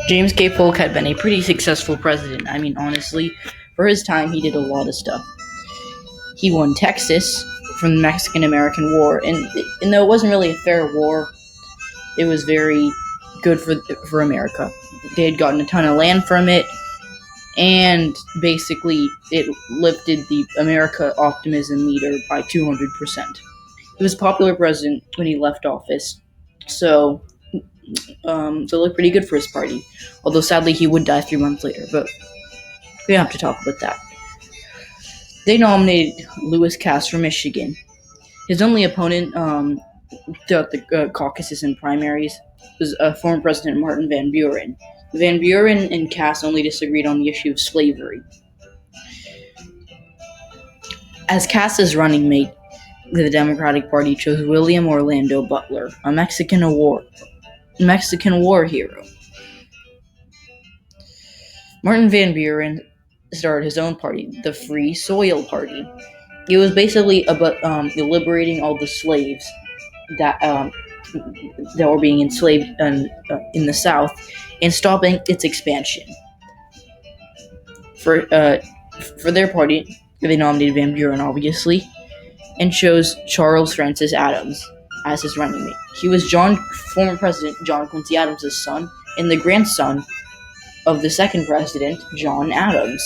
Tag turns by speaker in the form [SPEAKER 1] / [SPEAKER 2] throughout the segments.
[SPEAKER 1] James K. Polk had been a pretty successful president. I mean, honestly, for his time, he did a lot of stuff. He won Texas from the Mexican-American War, and though it wasn't really a fair war, it was very good for America. They had gotten a ton of land from it, and basically it lifted the America optimism meter by 200%. He was a popular president when he left office, so it looked pretty good for his party. Although sadly he would die 3 months later, but we don't have to talk about that. They nominated Lewis Cass from Michigan. His only opponent throughout the caucuses and primaries was former President Martin Van Buren. Van Buren and Cass only disagreed on the issue of slavery. As Cass's running mate, the Democratic Party chose William Orlando Butler, a Mexican War hero. Martin Van Buren started his own party, the Free Soil Party. It was basically about liberating all the slaves that were being enslaved in the South and stopping its expansion. For their party, they nominated Van Buren, obviously, and chose Charles Francis Adams as his running mate. He was former President John Quincy Adams' son and the grandson of the second president, John Adams.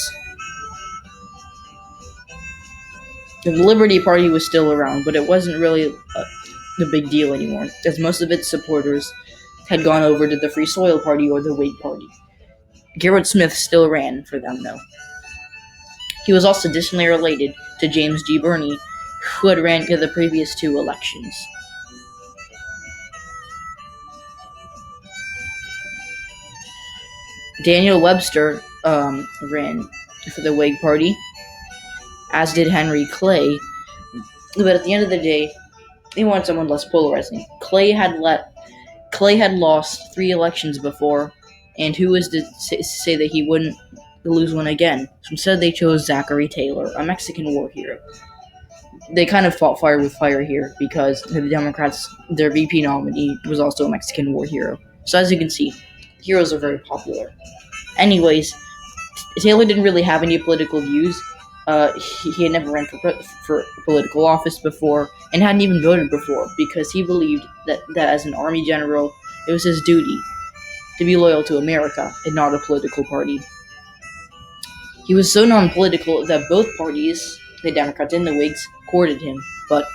[SPEAKER 1] The Liberty Party was still around, but it wasn't really the big deal anymore, as most of its supporters had gone over to the Free Soil Party or the Whig Party. Gerritt Smith still ran for them, though. He was also distantly related to James G. Birney, who had ran in the previous 2 elections. Daniel Webster ran for the Whig Party, as did Henry Clay, but at the end of the day, they wanted someone less polarizing. Clay had lost 3 elections before, and who was to say that he wouldn't lose one again? So instead, they chose Zachary Taylor, a Mexican war hero. They kind of fought fire with fire here because the Democrats, their VP nominee, was also a Mexican war hero. So as you can see, heroes are very popular. Anyways, Taylor didn't really have any political views. He had never ran for political office before and hadn't even voted before because he believed that as an army general, it was his duty to be loyal to America and not a political party. He was so non-political that both parties, the Democrats and the Whigs, courted him, but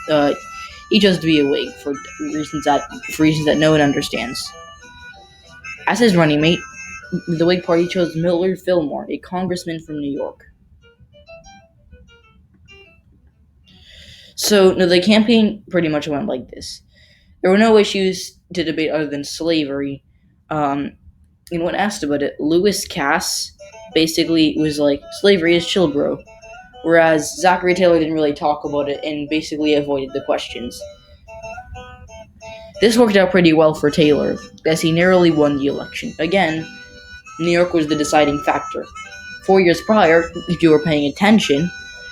[SPEAKER 1] he chose to be a Whig for reasons that no one understands. As his running mate, the Whig Party chose Millard Fillmore, a congressman from New York. So, the campaign pretty much went like this. There were no issues to debate other than slavery. And when asked about it, Lewis Cass basically was like, slavery is chill, bro. Whereas Zachary Taylor didn't really talk about it and basically avoided the questions. This worked out pretty well for Taylor, as he narrowly won the election. Again, New York was the deciding factor. 4 years prior, if you were paying attention,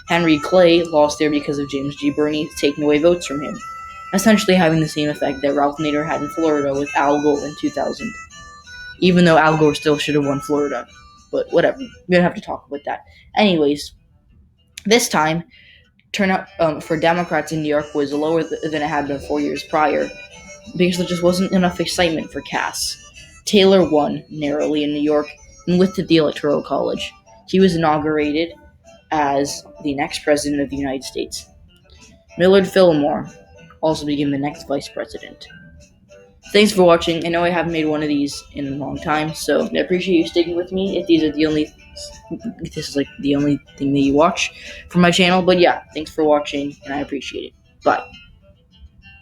[SPEAKER 1] Henry Clay lost there because of James G. Birney taking away votes from him, essentially having the same effect that Ralph Nader had in Florida with Al Gore in 2000. Even though Al Gore still should have won Florida. But whatever, we don't have to talk about that. Anyways, this time, turnout for Democrats in New York was lower than it had been 4 years prior, because there just wasn't enough excitement for Cass. Taylor won narrowly in New York and lifted the Electoral College. He was inaugurated as the next president of the United States. Millard Fillmore also became the next vice president. Thanks for watching. I know I haven't made one of these in a long time, so I appreciate you sticking with me if this is like the only thing that you watch from my channel. But yeah, thanks for watching, and I appreciate it. Bye.